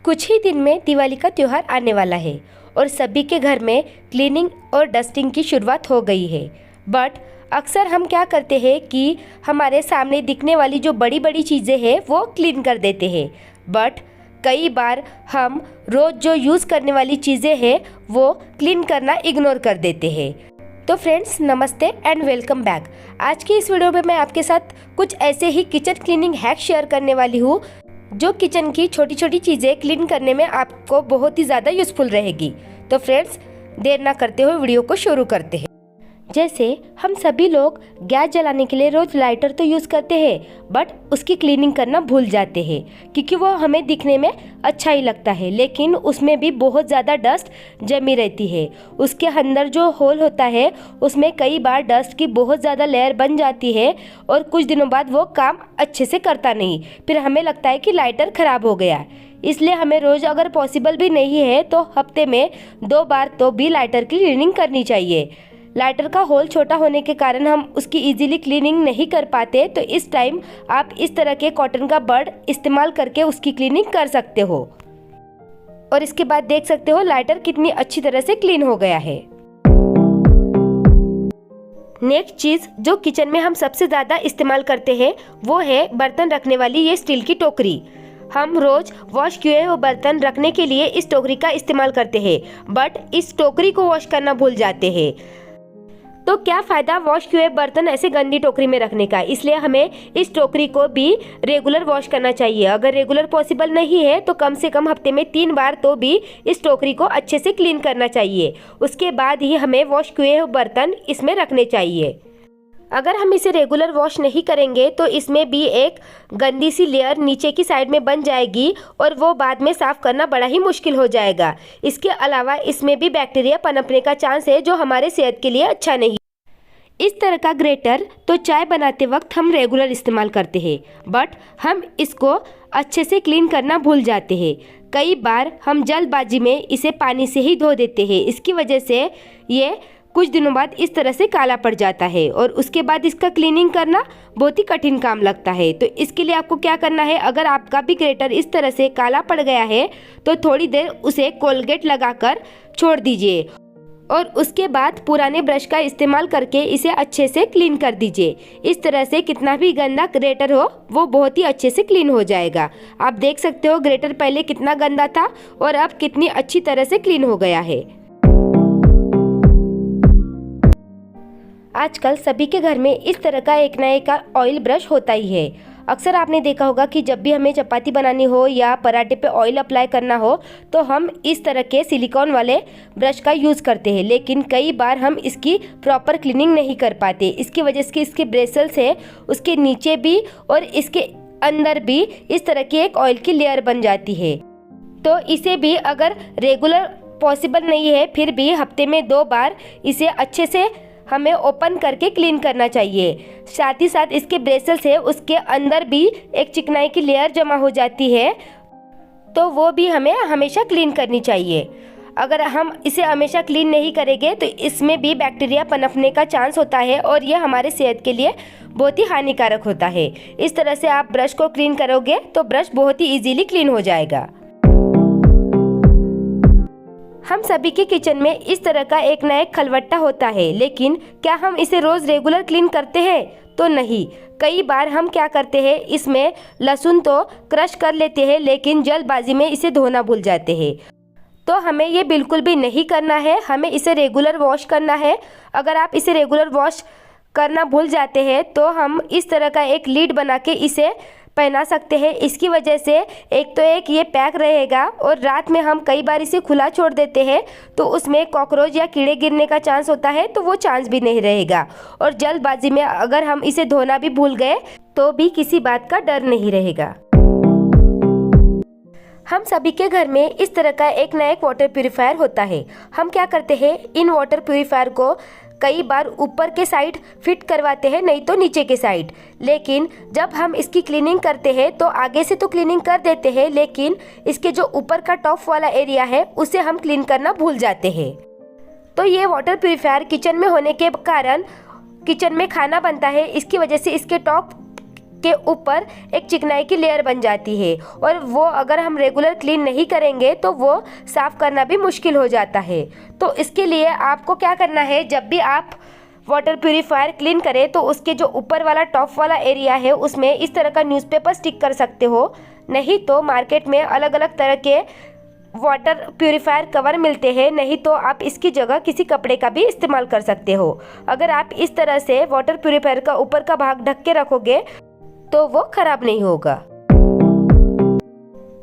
कुछ ही दिन में दिवाली का त्यौहार आने वाला है और सभी के घर में क्लीनिंग और डस्टिंग की शुरुआत हो गई है। बट अक्सर हम क्या करते हैं कि हमारे सामने दिखने वाली जो बड़ी बड़ी चीज़ें हैं वो क्लीन कर देते हैं, बट कई बार हम रोज़ जो यूज़ करने वाली चीज़ें हैं वो क्लीन करना इग्नोर कर देते हैं। तो फ्रेंड्स, नमस्ते एंड वेलकम बैक। आज की इस वीडियो में मैं आपके साथ कुछ ऐसे ही किचन क्लीनिंग हैक शेयर करने वाली हूँ जो किचन की छोटी छोटी चीज़ें क्लीन करने में आपको बहुत ही ज़्यादा यूज़फुल रहेगी। तो फ्रेंड्स, देर ना करते हुए वीडियो को शुरू करते हैं। जैसे हम सभी लोग गैस जलाने के लिए रोज़ लाइटर तो यूज़ करते हैं, बट उसकी क्लीनिंग करना भूल जाते हैं क्योंकि वो हमें दिखने में अच्छा ही लगता है, लेकिन उसमें भी बहुत ज़्यादा डस्ट जमी रहती है। उसके अंदर जो होल होता है उसमें कई बार डस्ट की बहुत ज़्यादा लेयर बन जाती है और कुछ दिनों बाद वो काम अच्छे से करता नहीं, फिर हमें लगता है कि लाइटर ख़राब हो गया। इसलिए हमें रोज़ अगर पॉसिबल भी नहीं है तो हफ्ते में 2 बार तो भी लाइटर की क्लीनिंग करनी चाहिए। लाइटर का होल छोटा होने के कारण हम उसकी इजीली क्लीनिंग नहीं कर पाते, तो इस टाइम आप इस तरह के कॉटन का बड इस्तेमाल करके उसकी क्लीनिंग कर सकते हो और इसके बाद देख सकते हो लाइटर कितनी अच्छी तरह से क्लीन हो गया है। नेक्स्ट चीज़ जो किचन में हम सबसे ज़्यादा इस्तेमाल करते हैं वो है बर्तन रखने वाली ये स्टील की टोकरी। हम रोज वॉश किए हुए बर्तन रखने के लिए इस टोकरी का इस्तेमाल करते हैं, बट इस टोकरी को वॉश करना भूल जाते हैं। तो क्या फ़ायदा वॉश किए हुए बर्तन ऐसे गंदी टोकरी में रखने का, इसलिए हमें इस टोकरी को भी रेगुलर वॉश करना चाहिए। अगर रेगुलर पॉसिबल नहीं है तो कम से कम हफ्ते में 3 बार तो भी इस टोकरी को अच्छे से क्लीन करना चाहिए। उसके बाद ही हमें वॉश किए हुए बर्तन इसमें रखने चाहिए। अगर हम इसे रेगुलर वॉश नहीं करेंगे तो इसमें भी एक गंदी सी लेयर नीचे की साइड में बन जाएगी और वो बाद में साफ़ करना बड़ा ही मुश्किल हो जाएगा। इसके अलावा इसमें भी बैक्टीरिया पनपने का चांस है जो हमारे सेहत के लिए अच्छा नहीं। इस तरह का ग्रेटर तो चाय बनाते वक्त हम रेगुलर इस्तेमाल करते हैं, बट हम इसको अच्छे से क्लीन करना भूल जाते हैं। कई बार हम जल्दबाजी में इसे पानी से ही धो देते हैं। इसकी वजह से ये कुछ दिनों बाद इस तरह से काला पड़ जाता है और उसके बाद इसका क्लीनिंग करना बहुत ही कठिन काम लगता है। तो इसके लिए आपको क्या करना है, अगर आपका भी ग्रेटर इस तरह से काला पड़ गया है तो थोड़ी देर उसे कोलगेट लगाकर छोड़ दीजिए और उसके बाद पुराने ब्रश का इस्तेमाल करके इसे अच्छे से क्लीन कर दीजिए। इस तरह से कितना भी गंदा ग्रेटर हो वो बहुत ही अच्छे से क्लीन हो जाएगा। आप देख सकते हो ग्रेटर पहले कितना गंदा था और अब कितनी अच्छी तरह से क्लीन हो गया है। आजकल सभी के घर में इस तरह का एक ना एक ऑयल ब्रश होता ही है। अक्सर आपने देखा होगा कि जब भी हमें चपाती बनानी हो या पराठे पे ऑयल अप्लाई करना हो तो हम इस तरह के सिलिकॉन वाले ब्रश का यूज़ करते हैं, लेकिन कई बार हम इसकी प्रॉपर क्लीनिंग नहीं कर पाते। इसकी वजह से इसके ब्रेसल्स है उसके नीचे भी और इसके अंदर भी इस तरह की एक ऑयल की लेयर बन जाती है। तो इसे भी अगर रेगुलर पॉसिबल नहीं है फिर भी हफ्ते में 2 बार इसे अच्छे से हमें ओपन करके क्लीन करना चाहिए। साथ ही साथ इसके ब्रेसल्स है उसके अंदर भी एक चिकनाई की लेयर जमा हो जाती है, तो वो भी हमें हमेशा क्लीन करनी चाहिए। अगर हम इसे हमेशा क्लीन नहीं करेंगे तो इसमें भी बैक्टीरिया पनपने का चांस होता है और ये हमारे सेहत के लिए बहुत ही हानिकारक होता है। इस तरह से आप ब्रश को क्लीन करोगे तो ब्रश बहुत ही इजीली क्लीन हो जाएगा। हम सभी के किचन में इस तरह का एक ना एक खलवट्टा होता है, लेकिन क्या हम इसे रोज़ रेगुलर क्लीन करते हैं? तो नहीं। कई बार हम क्या करते हैं, इसमें लहसुन तो क्रश कर लेते हैं लेकिन जल्दबाजी में इसे धोना भूल जाते हैं। तो हमें ये बिल्कुल भी नहीं करना है, हमें इसे रेगुलर वॉश करना है। अगर आप इसे रेगुलर वॉश करना भूल जाते हैं तो हम इस तरह का एक लीड बना के इसे पहना सकते हैं। इसकी वजह से एक तो ये पैक रहेगा और रात में हम कई बार इसे खुला छोड़ देते हैं तो उसमें कॉकरोच या कीड़े गिरने का चांस होता है, तो वो चांस भी नहीं रहेगा। और जल्दबाजी में अगर हम इसे धोना भी भूल गए तो भी किसी बात का डर नहीं रहेगा। हम सभी के घर में इस तरह का एक ना एक वाटर प्यूरीफायर होता है। हम क्या करते हैं, इन वाटर प्यूरीफायर को कई बार ऊपर के साइड फिट करवाते हैं, नहीं तो नीचे के साइड। लेकिन जब हम इसकी क्लीनिंग करते हैं तो आगे से तो क्लीनिंग कर देते हैं, लेकिन इसके जो ऊपर का टॉप वाला एरिया है उसे हम क्लीन करना भूल जाते हैं। तो ये वाटर प्यूरीफायर किचन में होने के कारण किचन में खाना बनता है, इसकी वजह से इसके टॉप के ऊपर एक चिकनाई की लेयर बन जाती है और वो अगर हम रेगुलर क्लीन नहीं करेंगे तो वो साफ़ करना भी मुश्किल हो जाता है। तो इसके लिए आपको क्या करना है, जब भी आप वाटर प्यूरीफायर क्लीन करें तो उसके जो ऊपर वाला टॉप वाला एरिया है उसमें इस तरह का न्यूज़पेपर स्टिक कर सकते हो। नहीं तो मार्केट में अलग अलग तरह के वाटर प्यूरीफायर कवर मिलते हैं, नहीं तो आप इसकी जगह किसी कपड़े का भी इस्तेमाल कर सकते हो। अगर आप इस तरह से वाटर प्यूरीफायर का ऊपर का भाग ढक के रखोगे तो वो खराब नहीं होगा।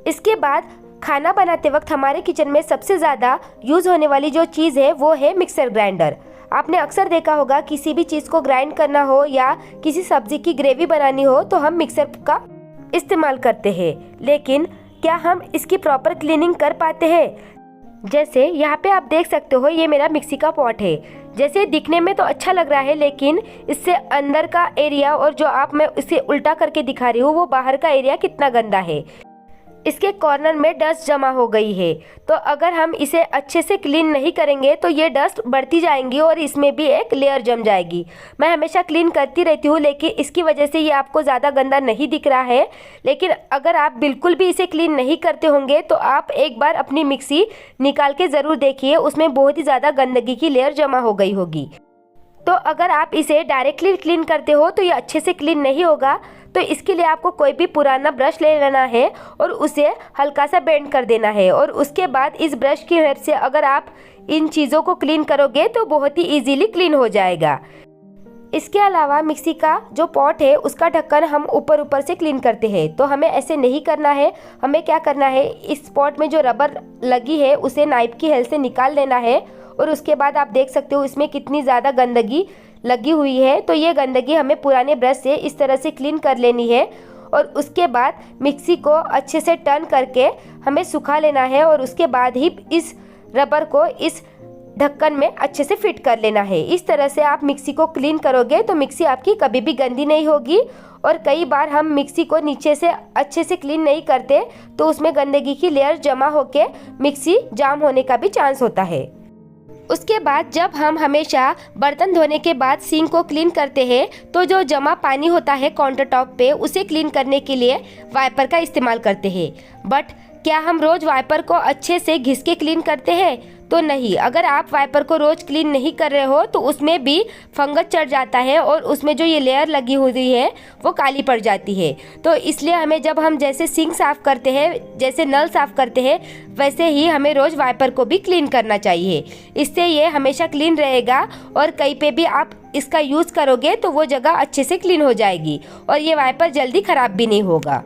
इसके बाद खाना बनाते वक्त हमारे किचन में सबसे ज़्यादा यूज़ होने वाली जो चीज़ है वो है मिक्सर ग्राइंडर। आपने अक्सर देखा होगा किसी भी चीज़ को ग्राइंड करना हो या किसी सब्जी की ग्रेवी बनानी हो तो हम मिक्सर का इस्तेमाल करते हैं, लेकिन क्या हम इसकी प्रॉपर क्लीनिंग कर पाते हैं? जैसे यहाँ पे आप देख सकते हो, ये मेरा मिक्सी का पॉट है। जैसे दिखने में तो अच्छा लग रहा है, लेकिन इससे अंदर का एरिया और जो मैं इसे उल्टा करके दिखा रही हूँ वो बाहर का एरिया कितना गंदा है। इसके कॉर्नर में डस्ट जमा हो गई है, तो अगर हम इसे अच्छे से क्लीन नहीं करेंगे तो ये डस्ट बढ़ती जाएंगी और इसमें भी एक लेयर जम जाएगी। मैं हमेशा क्लीन करती रहती हूँ, लेकिन इसकी वजह से ये आपको ज़्यादा गंदा नहीं दिख रहा है। लेकिन अगर आप बिल्कुल भी इसे क्लीन नहीं करते होंगे तो आप एक बार अपनी मिक्सी निकाल के ज़रूर देखिए, उसमें बहुत ही ज़्यादा गंदगी की लेयर जमा हो गई होगी। तो अगर आप इसे डायरेक्टली क्लीन करते हो तो ये अच्छे से क्लीन नहीं होगा। तो इसके लिए आपको कोई भी पुराना ब्रश ले लेना है और उसे हल्का सा बेंड कर देना है, और उसके बाद इस ब्रश की हेल्प से अगर आप इन चीज़ों को क्लीन करोगे तो बहुत ही इजीली क्लीन हो जाएगा। इसके अलावा मिक्सी का जो पॉट है उसका ढक्कन हम ऊपर ऊपर से क्लीन करते हैं, तो हमें ऐसे नहीं करना है। हमें क्या करना है, इस पॉट में जो रबर लगी है उसे नाइफ की हेल्प से निकाल लेना है, और उसके बाद आप देख सकते हो इसमें कितनी ज़्यादा गंदगी लगी हुई है। तो ये गंदगी हमें पुराने ब्रश से इस तरह से क्लीन कर लेनी है, और उसके बाद मिक्सी को अच्छे से टर्न करके हमें सुखा लेना है, और उसके बाद ही इस रबर को इस ढक्कन में अच्छे से फिट कर लेना है। इस तरह से आप मिक्सी को क्लीन करोगे तो मिक्सी आपकी कभी भी गंदी नहीं होगी। और कई बार हम मिक्सी को नीचे से अच्छे से क्लीन नहीं करते तो उसमें गंदगी की लेयर जमा होके मिक्सी जाम होने का भी चांस होता है। उसके बाद जब हम हमेशा बर्तन धोने के बाद सिंक को क्लीन करते हैं तो जो जमा पानी होता है काउंटर टॉप पे उसे क्लीन करने के लिए वाइपर का इस्तेमाल करते हैं। बट क्या हम रोज़ वाइपर को अच्छे से घिस के क्लीन करते हैं? तो नहीं। अगर आप वाइपर को रोज़ क्लीन नहीं कर रहे हो तो उसमें भी फंगस चढ़ जाता है और उसमें जो ये लेयर लगी हुई है वो काली पड़ जाती है। तो इसलिए हमें जब हम जैसे सिंक साफ़ करते हैं, जैसे नल साफ़ करते हैं, वैसे ही हमें रोज़ वाइपर को भी क्लीन करना चाहिए। इससे ये हमेशा क्लीन रहेगा और कहीं पे भी आप इसका यूज़ करोगे तो वो जगह अच्छे से क्लीन हो जाएगी और ये वाइपर जल्दी ख़राब भी नहीं होगा।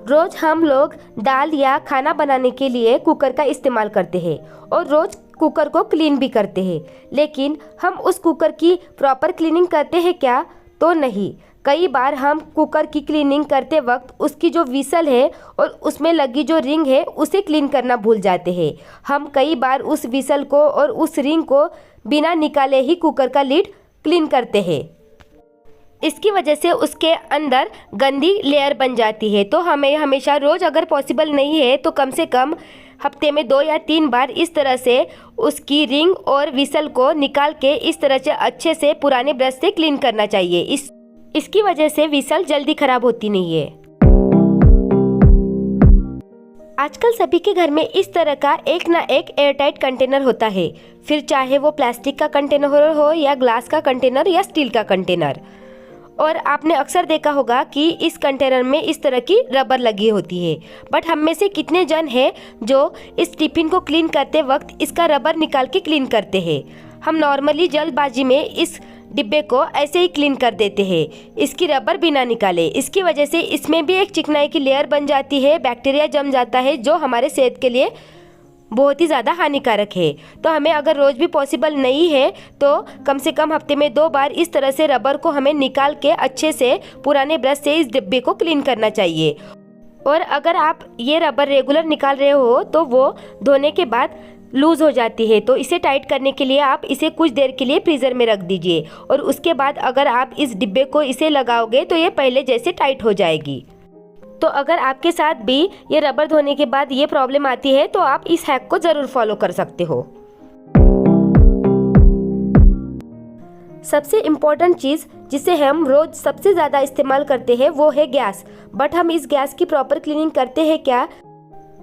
रोज़ हम लोग दाल या खाना बनाने के लिए कुकर का इस्तेमाल करते हैं और रोज़ कुकर को क्लीन भी करते हैं, लेकिन हम उस कुकर की प्रॉपर क्लीनिंग करते हैं क्या? तो नहीं। कई बार हम कुकर की क्लीनिंग करते वक्त उसकी जो विसल है और उसमें लगी जो रिंग है उसे क्लीन करना भूल जाते हैं। हम कई बार उस विसल को और उस रिंग को बिना निकाले ही कुकर का लिड क्लीन करते हैं। इसकी वजह से उसके अंदर गंदी लेयर बन जाती है। तो हमें हमेशा रोज़ अगर पॉसिबल नहीं है तो कम से कम हफ्ते में 2 या 3 बार इस तरह से उसकी रिंग और विसल को निकाल के इस तरह से अच्छे से पुराने ब्रश से क्लीन करना चाहिए। इसकी वजह से विसल जल्दी खराब होती नहीं है। आजकल सभी के घर में इस तरह का एक ना एक एयरटाइट कंटेनर होता है, फिर चाहे वो प्लास्टिक का कंटेनर हो या ग्लास का कंटेनर या स्टील का कंटेनर। और आपने अक्सर देखा होगा कि इस कंटेनर में इस तरह की रबर लगी होती है। बट हम में से कितने जन हैं जो इस टिफिन को क्लीन करते वक्त इसका रबर निकाल के क्लीन करते हैं? हम नॉर्मली जल्दबाजी में इस डिब्बे को ऐसे ही क्लीन कर देते हैं, इसकी रबर बिना निकाले। इसकी वजह से इसमें भी एक चिकनाई की लेयर बन जाती है, बैक्टीरिया जम जाता है जो हमारे सेहत के लिए बहुत ही ज़्यादा हानिकारक है। तो हमें अगर रोज़ भी पॉसिबल नहीं है तो कम से कम हफ्ते में 2 बार इस तरह से रबर को हमें निकाल के अच्छे से पुराने ब्रश से इस डिब्बे को क्लीन करना चाहिए। और अगर आप ये रबर रेगुलर निकाल रहे हो तो वो धोने के बाद लूज़ हो जाती है, तो इसे टाइट करने के लिए आप इसे कुछ देर के लिए फ्रीज़र में रख दीजिए और उसके बाद अगर आप इस डिब्बे को इसे लगाओगे तो ये पहले जैसे टाइट हो जाएगी। तो अगर आपके साथ भी ये रबर धोने के बाद ये प्रॉब्लम आती है तो आप इस हैक को ज़रूर फॉलो कर सकते हो। सबसे इम्पोर्टेंट चीज़ जिसे हम रोज़ सबसे ज़्यादा इस्तेमाल करते हैं वो है गैस। बट हम इस गैस की प्रॉपर क्लीनिंग करते हैं क्या?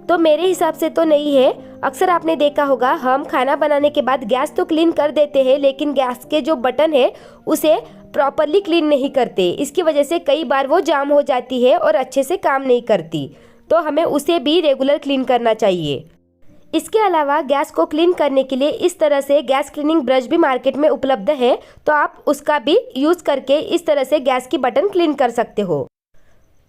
तो मेरे हिसाब से तो नहीं है। अक्सर आपने देखा होगा हम खाना बनाने के बाद गैस तो क्लीन कर देते हैं, लेकिन गैस के जो बटन है उसे प्रॉपरली क्लीन नहीं करते। इसकी वजह से कई बार वो जाम हो जाती है और अच्छे से काम नहीं करती। तो हमें उसे भी रेगुलर क्लीन करना चाहिए। इसके अलावा गैस को क्लीन करने के लिए इस तरह से गैस क्लीनिंग ब्रश भी मार्केट में उपलब्ध है, तो आप उसका भी यूज़ करके इस तरह से गैस की बटन क्लीन कर सकते हो।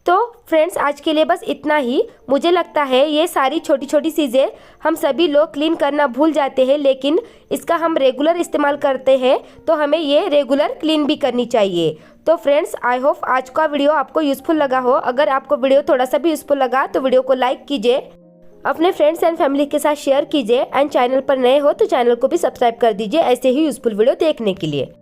तो फ्रेंड्स, आज के लिए बस इतना ही। मुझे लगता है ये सारी छोटी छोटी चीज़ें हम सभी लोग क्लीन करना भूल जाते हैं, लेकिन इसका हम रेगुलर इस्तेमाल करते हैं, तो हमें ये रेगुलर क्लीन भी करनी चाहिए। तो फ्रेंड्स, आई होप आज का वीडियो आपको यूज़फुल लगा हो। अगर आपको वीडियो थोड़ा सा भी यूज़फुल लगा तो वीडियो को लाइक कीजिए, अपने फ्रेंड्स एंड फैमिली के साथ शेयर कीजिए, एंड चैनल पर नए हो तो चैनल को भी सब्सक्राइब कर दीजिए ऐसे ही यूज़फुल वीडियो देखने के लिए।